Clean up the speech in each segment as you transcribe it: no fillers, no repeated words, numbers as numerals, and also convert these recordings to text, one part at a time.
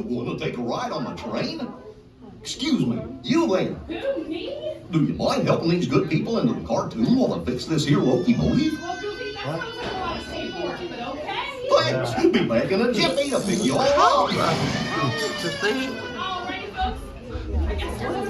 Want to take a ride on my train? Excuse me, you there? Who, me? Do you mind helping these good people into the cartoon while I fix this here locomotive? Well, Goofy, that sounds like a lot of state for you, but okay. Thanks. Be back in a jiffy to pick you all up. All righty, folks. I guess we're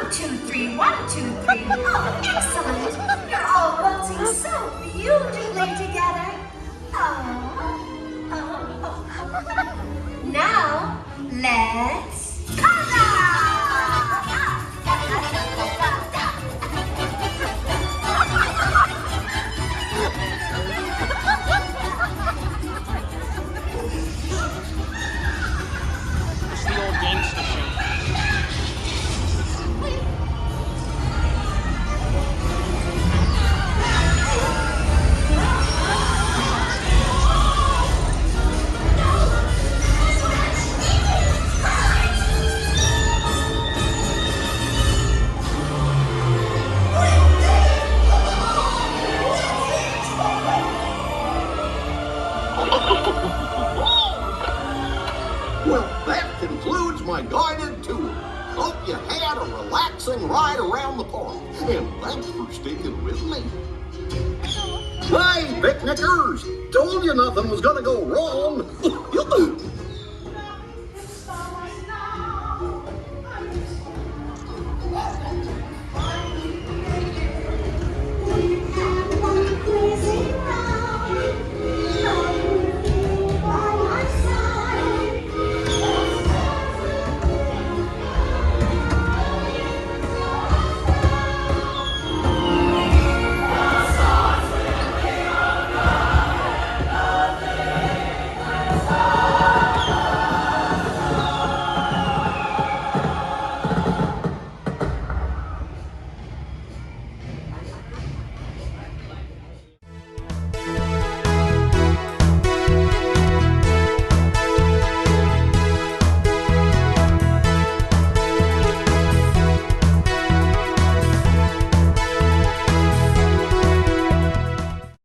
1, 2, 3, 1, 2, 3. Oh, excellent. You're all waltzing so beautifully together. Now, let's It's the old gangster show. Well, that concludes my guided tour. Hope you had a relaxing ride around the park. And thanks for sticking with me. Hey, picnickers! Told you nothing was gonna go wrong.